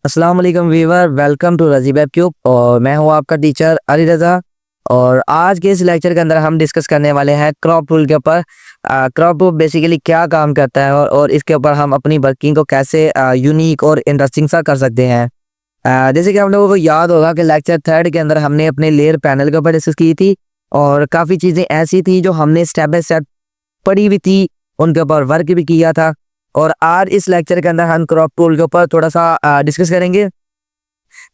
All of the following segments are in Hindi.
अस्सलाम वालेकुम वीवर, वेलकम टू रजी वेब क्यूब। और मैं हूं आपका टीचर अली रज़ा। और आज के इस लेक्चर के अंदर हम डिस्कस करने वाले हैं क्रॉप टूल के ऊपर। क्रॉप टूल बेसिकली क्या काम करता है और इसके ऊपर हम अपनी वर्किंग को कैसे यूनिक और इंटरेस्टिंग सा कर सकते हैं। जैसे कि हम लोगों को याद होगा कि लेक्चर थर्ड के अंदर हमने अपने लेयर पैनल के ऊपर डिस्कस की थी और काफ़ी चीज़ें ऐसी थी जो हमने स्टेप बाय स्टेप पढ़ी भी थी, उनके ऊपर वर्क भी किया था। और आज इस लेक्चर के अंदर हम क्रॉप टूल के ऊपर थोड़ा सा डिस्कस करेंगे।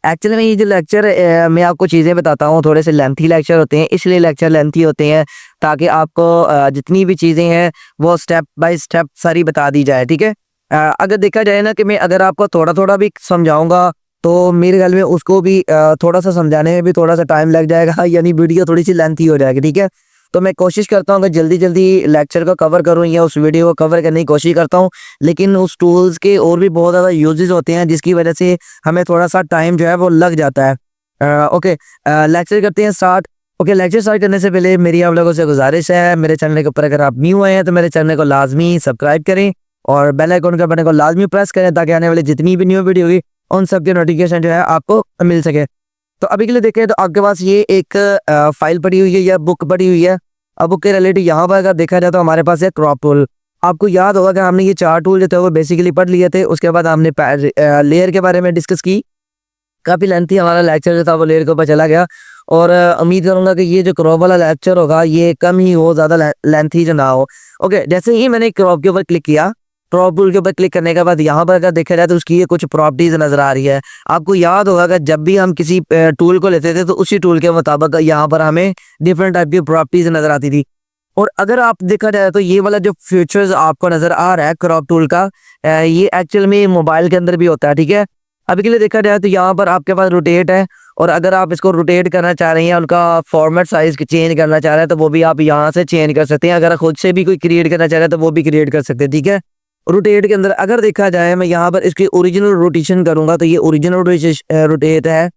एक्चुअली में ये जो लेक्चर मैं आपको चीज़ें बताता हूँ, थोड़े से लेंथी लेक्चर होते हैं, इसलिए लेक्चर लेंथी होते हैं ताकि आपको जितनी भी चीज़ें हैं वो स्टेप बाय स्टेप सारी बता दी जाए। ठीक है। अगर देखा जाए ना कि मैं अगर आपको थोड़ा थोड़ा भी समझाऊंगा तो मेरे ख्याल में उसको भी थोड़ा सा समझाने में भी थोड़ा सा टाइम लग जाएगा यानी वीडियो थोड़ी सी लेंथी हो जाएगी। ठीक है। तो मैं कोशिश करता हूँ कि जल्दी जल्दी लेक्चर को कवर करूँ या उस वीडियो को कवर करने की कोशिश करता हूँ, लेकिन उस टूल्स के और भी बहुत ज़्यादा यूजेस होते हैं जिसकी वजह से हमें थोड़ा सा टाइम जो है वो लग जाता है। ओके, लेक्चर करते हैं स्टार्ट। ओके, लेक्चर स्टार्ट करने से पहले मेरी आप लोगों से गुजारिश है, मेरे चैनल के ऊपर अगर आप न्यू आए हैं तो मेरे चैनल को लाजमी सब्सक्राइब करें और बेल आइकन के बटन को लाजमी प्रेस करें ताकि आने वाली जितनी भी न्यू वीडियो होगी उन सब के नोटिफिकेशन जो है आपको मिल सके। तो अभी के लिए देखें तो आपके पास ये एक फाइल पड़ी हुई है या बुक पड़ी हुई है। अब बुक के रिलेटेड यहाँ पर अगर देखा जाए तो हमारे पास है क्रॉप टूल। आपको याद होगा कि हमने ये चार टूल जो थे वो बेसिकली पढ़ लिए थे। उसके बाद हमने लेयर के बारे में डिस्कस की। काफ़ी लेंथी हमारा लेक्चर जो था वो लेयर के ऊपर चला गया और उम्मीद करूंगा कि ये जो क्रॉप वाला लेक्चर होगा ये कम ही हो, ज़्यादा लेंथी जो ना हो। ओके, जैसे ही मैंने क्रॉप के ऊपर क्लिक किया, क्रॉप टूल के ऊपर क्लिक करने के बाद यहाँ पर अगर देखा जाए तो उसकी ये कुछ प्रॉपर्टीज नजर आ रही है। आपको याद होगा कि जब भी हम किसी टूल को लेते थे तो उसी टूल के मुताबिक यहाँ पर हमें डिफरेंट टाइप की प्रॉपर्टीज नजर आती थी। और अगर आप देखा जाए तो ये वाला जो फीचर्स आपको नजर आ रहा है क्रॉप टूल का, ये एक्चुअल में मोबाइल के अंदर भी होता है। ठीक है। अभी के लिए देखा जाए तो यहाँ पर आपके पास रोटेट है और अगर आप इसको रोटेट करना चाह रहे हैं, उनका फॉर्मेट साइज चेंज करना चाह रहे हैं तो वो भी आप यहाँ से चेंज कर सकते हैं। अगर खुद से भी कोई क्रिएट करना चाह रहे हैं तो वो भी क्रिएट कर सकते हैं। ठीक है। रोटेट के अंदर अगर देखा जाए, मैं यहाँ पर इसकी ओरिजिनल रोटेशन करूंगा तो ये ओरिजिनल रोटेट है।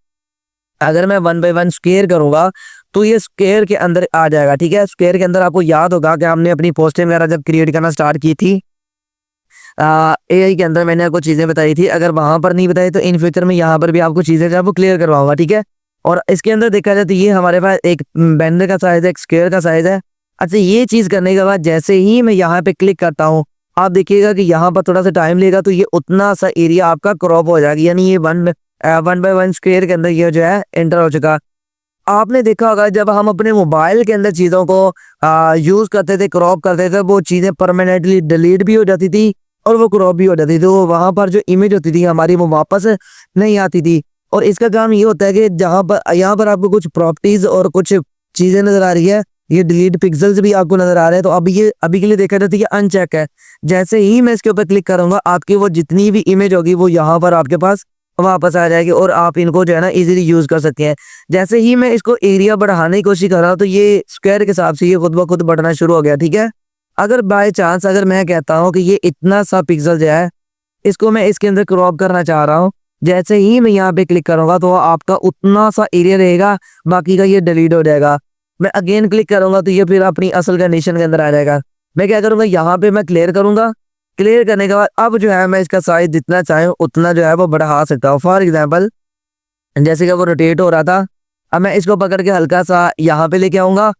अगर मैं 1 by 1 स्क्वायर करूंगा तो ये स्क्वायर के अंदर आ जाएगा। ठीक है। स्क्वायर के अंदर आपको याद होगा कि हमने अपनी पोस्टें वगैरह जब क्रिएट करना स्टार्ट की थी एआई के अंदर, मैंने आपको चीज़ें बताई थी। अगर वहां पर नहीं बताई तो इन फ्यूचर में यहाँ पर भी आपको चीज़ें जो है वो क्लियर करवाऊंगा। ठीक है। और इसके अंदर देखा जाए तो ये हमारे पास एक बैंड का साइज है, एक स्क्वायर का साइज है। अच्छा, ये चीज़ करने के बाद जैसे ही मैं यहाँ पे क्लिक करता हूँ, आप देखिएगा कि यहाँ पर थोड़ा सा टाइम लेगा तो ये उतना सा एरिया आपका क्रॉप हो जाएगा, यानी ये 1 by 1 स्क्वायर के अंदर ये जो है एंटर हो चुका। आपने देखा होगा जब हम अपने मोबाइल के अंदर चीज़ों को यूज़ करते थे, क्रॉप करते थे, वो चीज़ें परमानेंटली डिलीट भी हो जाती थी और वो क्रॉप भी हो जाती थी। वो वहाँ पर जो इमेज होती थी हमारी वो वापस नहीं आती थी। और इसका काम ये होता है कि जहाँ पर यहाँ पर आपको कुछ प्रॉपर्टीज और कुछ चीज़ें नज़र आ रही है, ये डिलीट पिक्सल्स भी आपको नज़र आ रहे हैं। तो अब ये अभी के लिए देखा जाता है ये अनचेक है। जैसे ही मैं इसके ऊपर क्लिक करूँगा आपकी वो जितनी भी इमेज होगी वो यहाँ पर आपके पास वापस आ जाएगी और आप इनको जो है ना इजीली यूज़ कर सकते हैं। जैसे ही मैं इसको एरिया बढ़ाने की कोशिश कर रहा हूँ तो ये स्क्वायर के हिसाब से ये खुद ब खुद बढ़ना शुरू हो गया। ठीक है। अगर बाय चांस अगर मैं कहता हूँ कि ये इतना सा पिक्सल जो है इसको मैं इसके अंदर क्रॉप करना चाह रहा हूँ, जैसे ही मैं यहाँ पे क्लिक करूंगा तो आपका उतना सा एरिया रहेगा, बाकी का ये डिलीट हो जाएगा। मैं अगेन क्लिक करूंगा तो ये फिर अपनी असल कंडीशन के अंदर आ जाएगा। मैं क्या करूंगा, यहाँ पे मैं क्लियर करूंगा। क्लियर करने के बाद अब जो है मैं इसका साइज जितना चाहूँ उतना जो है वो बढ़ा सकता हूँ। फॉर एग्जाम्पल जैसे कि वो रोटेट हो रहा था, अब मैं इसको पकड़ के हल्का सा यहाँ पे लेके आऊंगा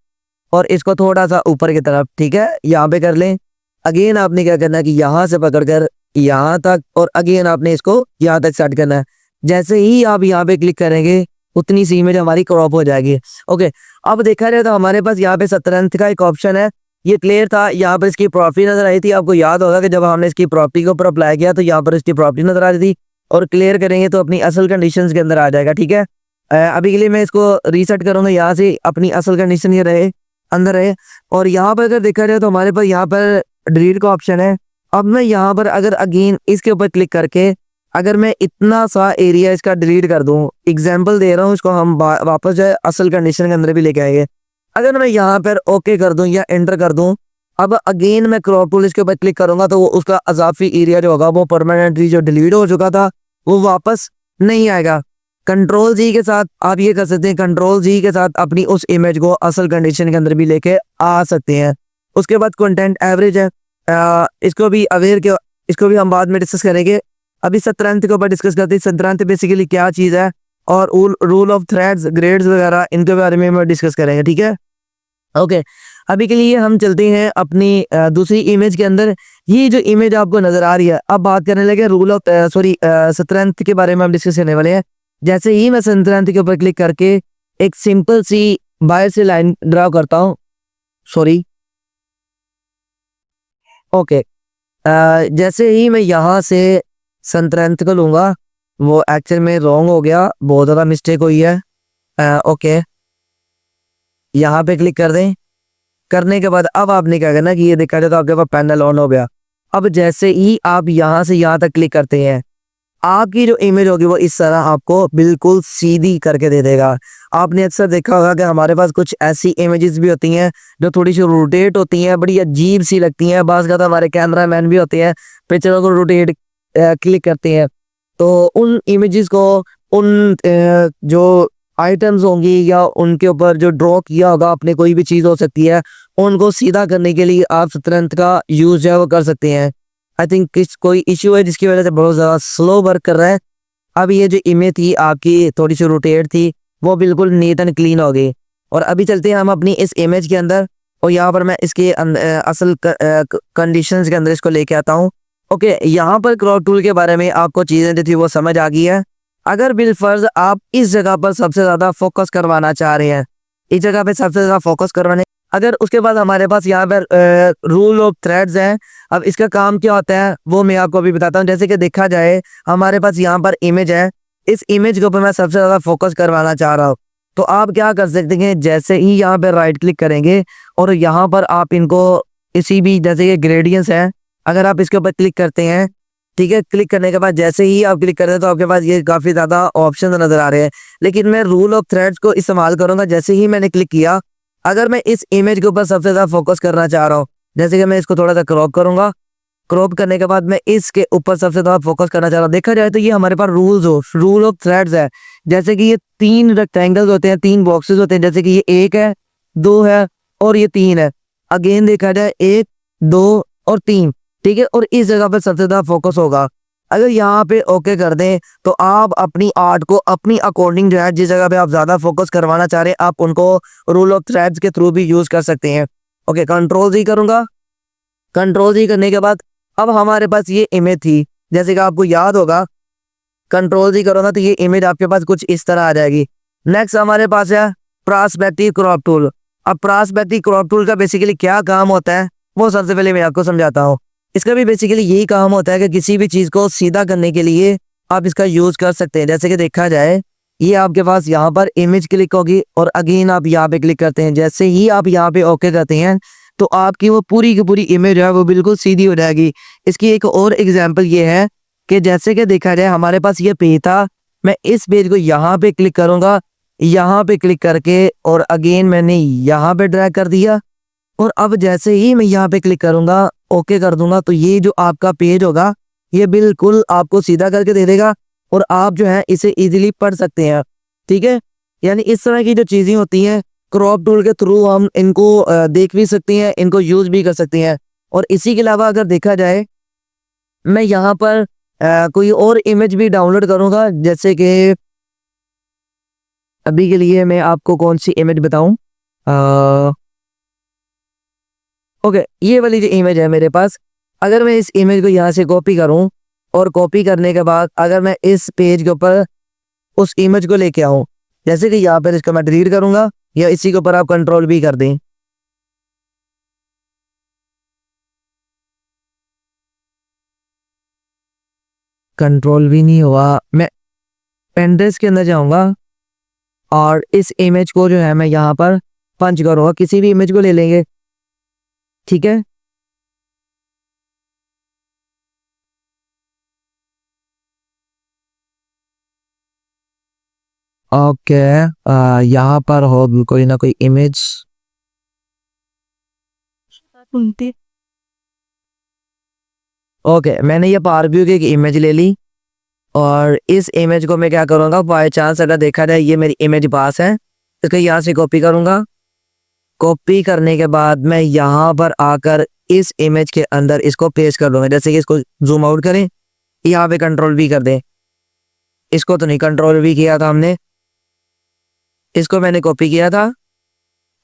और इसको थोड़ा सा ऊपर की तरफ, ठीक है, यहाँ पे कर लें। अगेन आपने क्या करना है कि यहाँ से पकड़कर यहाँ तक और अगेन आपने इसको यहाँ तक सेट करना है। जैसे ही आप यहाँ पे क्लिक करेंगे उतनी सी इमेज हमारी क्रॉप हो जाएगी। ओके, अब देखा जाए तो हमारे पास यहाँ पे 17th का एक ऑप्शन है, ये क्लियर था। यहाँ पर इसकी प्रॉपर्टी नजर आई थी। आपको याद होगा कि जब हमने इसकी प्रॉपर्टी के ऊपर अप्लाई किया तो यहाँ पर इसकी प्रॉपर्टी नजर आ रही थी और क्लियर करेंगे तो अपनी असल कंडीशंस के अंदर आ जाएगा। ठीक है। अभी के लिए मैं इसको रीसेट करूंगा, यहाँ से अपनी असल कंडीशन ये रहे अंदर है। और यहाँ पर अगर देखा जाए तो हमारे पास यहाँ पर डिलीट का ऑप्शन है। अब मैं यहाँ पर अगर अगेन इसके ऊपर क्लिक करके अगर मैं इतना सा एरिया इसका डिलीट कर दूं, एग्जांपल दे रहा हूँ, इसको हम वापस जो है असल कंडीशन के अंदर भी लेके आएंगे। अगर मैं यहाँ पर ओके कर दूं या एंटर कर दूं, अब अगेन मैं क्रॉप टूल इसके ऊपर क्लिक करूंगा तो उसका अजाफी एरिया जो होगा वो परमानेंटली जो डिलीट हो चुका था वो वापस नहीं आएगा। कंट्रोल जी के साथ आप ये कर सकते हैं, कंट्रोल जी के साथ अपनी उस इमेज को असल कंडीशन के अंदर भी लेके आ सकते हैं। उसके बाद कंटेंट एवरेज है, इसको भी हम बाद में डिस्कस करेंगे। अभी शतरंज के ऊपर डिस्कस करते हैं। शतरंज बेसिकली क्या चीज़ है और रूल ऑफ थ्रेड्स, ग्रेड्स वगैरह इनके बारे में हम डिस्कस करेंगे, ठीक है। ओके, अभी के लिए हम चलते हैं अपनी दूसरी इमेज के अंदर। ये जो इमेज आपको नजर आ रही है, अब बात करने लगे रूल ऑफ शतरंज के बारे में हम डिस्कस करने वाले हैं। जैसे ही मैं शतरंज के ऊपर क्लिक करके एक सिंपल सी बाहर से लाइन ड्रा करता हूँ, सॉरी, ओके, जैसे ही मैं यहाँ से शतरंज को लूंगा, वो एक्चुअल में रॉन्ग हो गया, बहुत ज़्यादा मिस्टेक हुई है। ओके, यहाँ पे क्लिक कर दें। करने के बाद अब आपने क्या करना कि ये देखा जाए तो आपके पास पैनल ऑन हो गया। अब जैसे ही आप यहाँ से यहाँ तक क्लिक करते हैं, आपकी जो इमेज होगी वो इस तरह आपको बिल्कुल सीधी करके दे देगा। आपने अक्सर देखा होगा कि हमारे पास कुछ ऐसी इमेजेस भी होती हैं जो थोड़ी सी रोटेट होती हैं, बड़ी अजीब सी लगती हैं। बाज़ का तो हमारे कैमरा मैन भी होते हैं, पिक्चरों को रोटेट क्लिक करते हैं, तो उन इमेजेस को, उन जो आइटम्स होंगी या उनके ऊपर जो ड्रॉ किया होगा आपने, कोई भी चीज़ हो सकती है, उनको सीधा करने के लिए आप शतरंज का यूज़ जो है वो कर सकते हैं। आई थिंक किस कोई इश्यू है जिसकी वजह से बहुत ज़्यादा स्लो वर्क कर रहा है। अब ये जो इमेज थी आपकी थोड़ी सी रोटेट थी, वो बिल्कुल नीट एंड क्लीन हो गई। और अभी चलते हैं हम अपनी इस इमेज के अंदर, और यहाँ पर मैं इसके असल कंडीशंस के अंदर इसको लेके आता हूँ। ओके, यहाँ पर क्रॉप टूल के बारे में आपको चीज़ें जो थी वो समझ आ गई है। अगर बिलफर्ज आप इस जगह पर सबसे ज़्यादा फोकस करवाना चाह रहे हैं, इस जगह पे सबसे ज़्यादा फोकस करवाने, अगर उसके बाद हमारे पास यहाँ पर रूल ऑफ थ्रेड्स हैं। अब इसका काम क्या होता है वो मैं आपको अभी बताता हूँ। जैसे कि देखा जाए, हमारे पास यहाँ पर इमेज है, इस इमेज के ऊपर मैं सबसे ज़्यादा फोकस करवाना चाह रहा हूँ, तो आप क्या कर सकते हैं, जैसे ही यहाँ पर राइट क्लिक करेंगे और यहाँ पर आप इनको इसी भी, जैसे ये ग्रेडियंट्स है, अगर आप इसके ऊपर क्लिक करते हैं, ठीक है, क्लिक करने के बाद जैसे ही आप क्लिक करते हैं तो आपके पास ये काफ़ी ज़्यादा ऑप्शन नज़र आ रहे हैं। लेकिन मैं रूल ऑफ थ्रेड्स को इस्तेमाल करूँगा। जैसे ही मैंने क्लिक किया, अगर मैं इस इमेज के ऊपर सबसे ज़्यादा फोकस करना चाह रहा हूँ, जैसे कि मैं इसको थोड़ा सा क्रॉप करूँगा, क्रॉप करने के बाद मैं इसके ऊपर सबसे ज़्यादा फोकस करना चाह रहा हूँ। देखा जाए तो ये हमारे पास रूल ऑफ थ्रेड्स है। जैसे कि ये 3 रेक्टेंगल्स होते हैं, 3 बॉक्सेस होते हैं, जैसे कि ये 1 है, 2 है और ये 3 है। अगेन देखा जाए 1, 2 और 3, ठीक है, और इस जगह पर सबसे ज़्यादा फोकस होगा। अगर यहाँ पे ओके कर दें तो आप अपनी आर्ट को अपनी अकॉर्डिंग जो है, जिस जगह पे आप ज़्यादा फोकस करवाना चाह रहे हैं, आप उनको रूल ऑफ थ्रेड्स के थ्रू भी यूज़ कर सकते हैं। ओके, कंट्रोल जी करूँगा। कंट्रोल जी करने के बाद अब हमारे पास ये इमेज थी, जैसे कि आपको याद होगा, कंट्रोल जी करूँगा तो ये इमेज आपके पास कुछ इस तरह आ जाएगी। नेक्स्ट हमारे पास है पर्सपेक्टिव क्रॉप टूल। अब पर्सपेक्टिव क्रॉप टूल का बेसिकली क्या काम होता है वो सबसे पहले मैं आपको समझाता हूँ। इसका भी बेसिकली यही काम होता है कि किसी भी चीज़ को सीधा करने के लिए आप इसका यूज़ कर सकते हैं। जैसे कि देखा जाए, ये आपके पास यहाँ पर इमेज क्लिक होगी और अगेन आप यहाँ पे क्लिक करते हैं। जैसे ही आप यहाँ पे ओके करते हैं तो आपकी वो पूरी की पूरी इमेज है वो बिल्कुल सीधी हो जाएगी। इसकी एक और एग्जांपल ये है कि जैसे कि देखा जाए, हमारे पास ये पेज था, मैं इस पेज को यहाँ पे क्लिक करूँगा, यहाँ पे क्लिक करके और अगेन मैंने यहाँ पे ड्रैग कर दिया, और अब जैसे ही मैं यहाँ पे क्लिक करूँगा, ओके कर दूंगा, तो ये जो आपका पेज होगा ये बिल्कुल आपको सीधा करके दे देगा और आप जो है इसे इजीली पढ़ सकते हैं, ठीक है। यानी इस तरह की जो चीज़ें होती हैं, क्रॉप टूल के थ्रू हम इनको देख भी सकते हैं, इनको यूज़ भी कर सकते हैं। और इसी के अलावा अगर देखा जाए, मैं यहाँ पर कोई और इमेज भी डाउनलोड करूँगा। जैसे कि अभी के लिए मैं आपको कौन सी इमेज बताऊँ, ओके, ये वाली जो इमेज है मेरे पास, अगर मैं इस इमेज को यहाँ से कॉपी करूँ और कॉपी करने के बाद अगर मैं इस पेज के ऊपर उस इमेज को लेके आऊँ, जैसे कि यहाँ पर इसको मैं डिलीट करूँगा, या इसी के ऊपर आप कंट्रोल भी कर दें, कंट्रोल भी नहीं हुआ, मैं पेंड्रेस के अंदर जाऊँगा और इस इमेज को जो है मैं यहाँ पर पंच करूँगा। किसी भी इमेज को ले लेंगे, ठीक है। ओके, यहाँ पर हो कोई ना कोई इमेज, ओके, मैंने ये पावर व्यू की एक इमेज ले ली और इस इमेज को मैं क्या करूँगा, बाय चांस अगर देखा जाए ये मेरी इमेज पास है, इसको यहाँ से कॉपी करूँगा। कॉपी करने के बाद मैं यहाँ पर आकर इस इमेज के अंदर इसको पेस्ट कर दूँगा। जैसे कि इसको जूम आउट करें यहाँ पे कंट्रोल भी कर दें। इसको तो नहीं कंट्रोल भी किया था हमने, इसको मैंने कॉपी किया था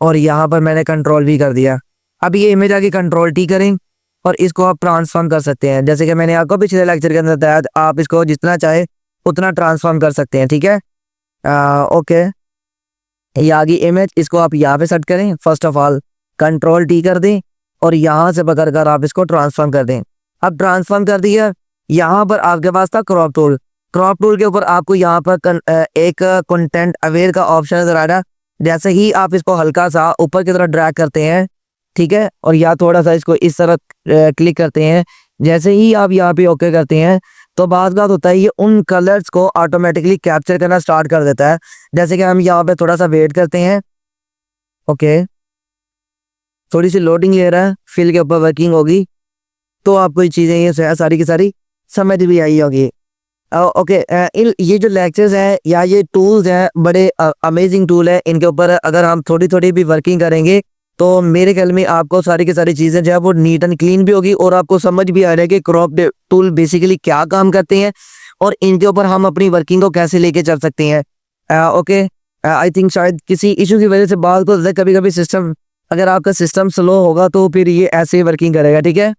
और यहाँ पर मैंने कंट्रोल भी कर दिया। अब ये इमेज आगे कंट्रोल टी करें और इसको आप ट्रांसफॉर्म कर सकते हैं। जैसे कि मैंने आपको पिछले लेक्चर के अंदर बताया, आप इसको जितना चाहे उतना ट्रांसफॉर्म कर सकते हैं। ठीक है, ओके। ये आगे इमेज, इसको आप यहाँ पे सेट करें। First of all control T कर दें और यहाँ से पकड़ कर आप इसको ट्रांसफॉर्म कर दें। अब ट्रांसफॉर्म कर दिया, यहाँ पर आपके पास था क्रॉप टूल। क्रॉप टूल के ऊपर आपको यहाँ पर एक कंटेंट अवेयर का ऑप्शन नजर आ रहा है। जैसे ही आप इसको हल्का सा ऊपर की तरफ ड्रैग करते हैं, ठीक है, और या थोड़ा सा इसको इस तरह क्लिक करते हैं, जैसे ही आप यहाँ पे ओके करते हैं तो बात होता है ये उन कलर्स को ऑटोमेटिकली कैप्चर करना स्टार्ट कर देता है। जैसे कि हम यहाँ पे थोड़ा सा वेट करते हैं, ओके, थोड़ी सी लोडिंग ले रहा है, फिल के ऊपर वर्किंग होगी तो आपको ये चीज़ें ये सारी की सारी समझ भी आई होगी। ओके, ये जो लेक्चर्स हैं या ये टूल्स हैं बड़े अमेजिंग टूल है। इनके ऊपर अगर हम थोड़ी थोड़ी भी वर्किंग करेंगे तो मेरे ख्याल में आपको सारी की सारी चीज़ें जो है वो नीट एंड क्लीन भी होगी और आपको समझ भी आ रहा है कि क्रॉप टूल बेसिकली क्या काम करते हैं और इनके ऊपर हम अपनी वर्किंग को कैसे लेके चल सकते हैं। ओके, आई थिंक शायद किसी इशू की वजह से बात को कभी कभी सिस्टम, अगर आपका सिस्टम स्लो होगा तो फिर ये ऐसे ही वर्किंग करेगा। ठीक है,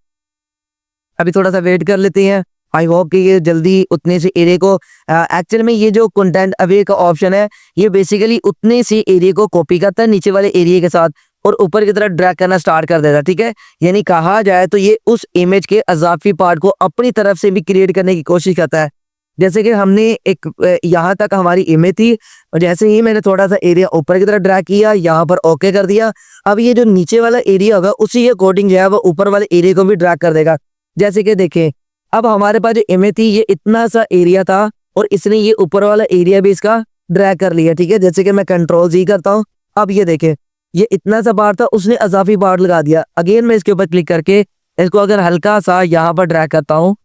अभी थोड़ा सा वेट कर लेते हैं। आई होप कि ये जल्दी उतने से एरिया को, एक्चुअल में ये जो कंटेंट अवेयर का ऑप्शन है ये बेसिकली उतने से एरिया को कॉपी करता है नीचे वाले एरिया के साथ और ऊपर की तरफ ड्रैग करना स्टार्ट कर देता है। ठीक है, यानी कहा जाए तो ये उस इमेज के अजाफी पार्ट को अपनी तरफ से भी क्रिएट करने की कोशिश करता है। जैसे कि हमने एक यहाँ तक हमारी इमेज थी और जैसे ही मैंने थोड़ा सा एरिया ऊपर की तरफ ड्रैग किया, यहाँ पर ओके कर दिया, अब ये जो नीचे वाला एरिया होगा उसी के अकॉर्डिंग जो है वो ऊपर वाले एरिया को भी ड्रैग कर देगा। जैसे कि देखें, अब हमारे पास जो इमेज थी ये इतना सा एरिया था और इसने ये ऊपर वाला एरिया भी इसका ड्रैग कर लिया। ठीक है, जैसे कि मैं कंट्रोल जी करता हूँ, अब ये देखें ये इतना सा पार्ट था, उसने अजाफी पार्ट लगा दिया। अगेन मैं इसके ऊपर क्लिक करके इसको अगर हल्का सा यहाँ पर ड्रैग करता हूँ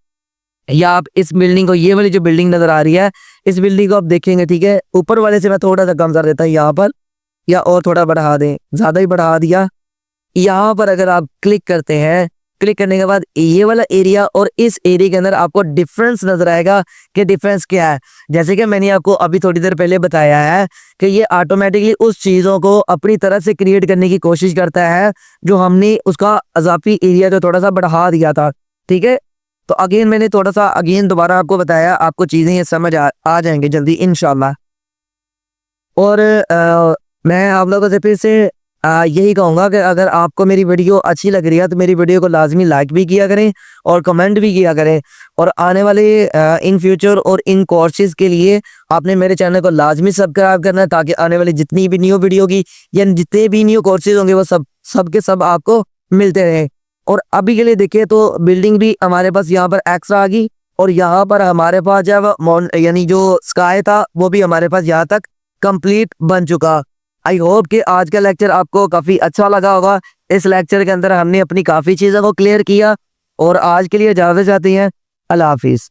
या आप इस बिल्डिंग को, ये वाली जो बिल्डिंग नजर आ रही है इस बिल्डिंग को आप देखेंगे, ठीक है, ऊपर वाले से मैं थोड़ा सा कम कर देता हूँ यहाँ पर, या और थोड़ा बढ़ा दें, ज्यादा ही बढ़ा दिया। यहाँ पर अगर आप क्लिक करते हैं, क्लिक करने के बाद ये वाला एरिया और इस एरिया के अंदर आपको डिफरेंस नजर आएगा कि डिफरेंस क्या है। जैसे कि मैंने आपको अभी थोड़ी देर पहले बताया है कि ये ऑटोमेटिकली उस चीज़ों को अपनी तरफ से क्रिएट करने की कोशिश करता है जो हमने उसका अजाफी एरिया जो थोड़ा सा बढ़ा दिया था। ठीक है, तो अगेन मैंने थोड़ा सा अगेन दोबारा आपको बताया, आपको चीज़ें ये समझ आ जाएंगे जल्दी इंशाल्लाह। और मैं आप लोगों से फिर से यही कहूँगा कि अगर आपको मेरी वीडियो अच्छी लग रही है तो मेरी वीडियो को लाजमी लाइक भी किया करें और कमेंट भी किया करें। और आने वाले इन फ्यूचर और इन कोर्सेज के लिए आपने मेरे चैनल को लाजमी सब्सक्राइब करना है ताकि आने वाली जितनी भी न्यू वीडियो की या जितने भी न्यू कोर्सेज होंगे वो सब के सब आपको मिलते रहें। और अभी के लिए देखिए तो बिल्डिंग भी हमारे पास यहाँ पर एक्स्ट्रा आ गई और यहाँ पर हमारे पास जब यानी जो स्काई था वो भी हमारे पास यहाँ तक कंप्लीट बन चुका। आई होप कि आज का लेक्चर आपको काफ़ी अच्छा लगा होगा। इस लेक्चर के अंदर हमने अपनी काफ़ी चीज़ों को क्लियर किया और आज के लिए इजाज़त चाहते हैं। अल्लाह हाफिज़।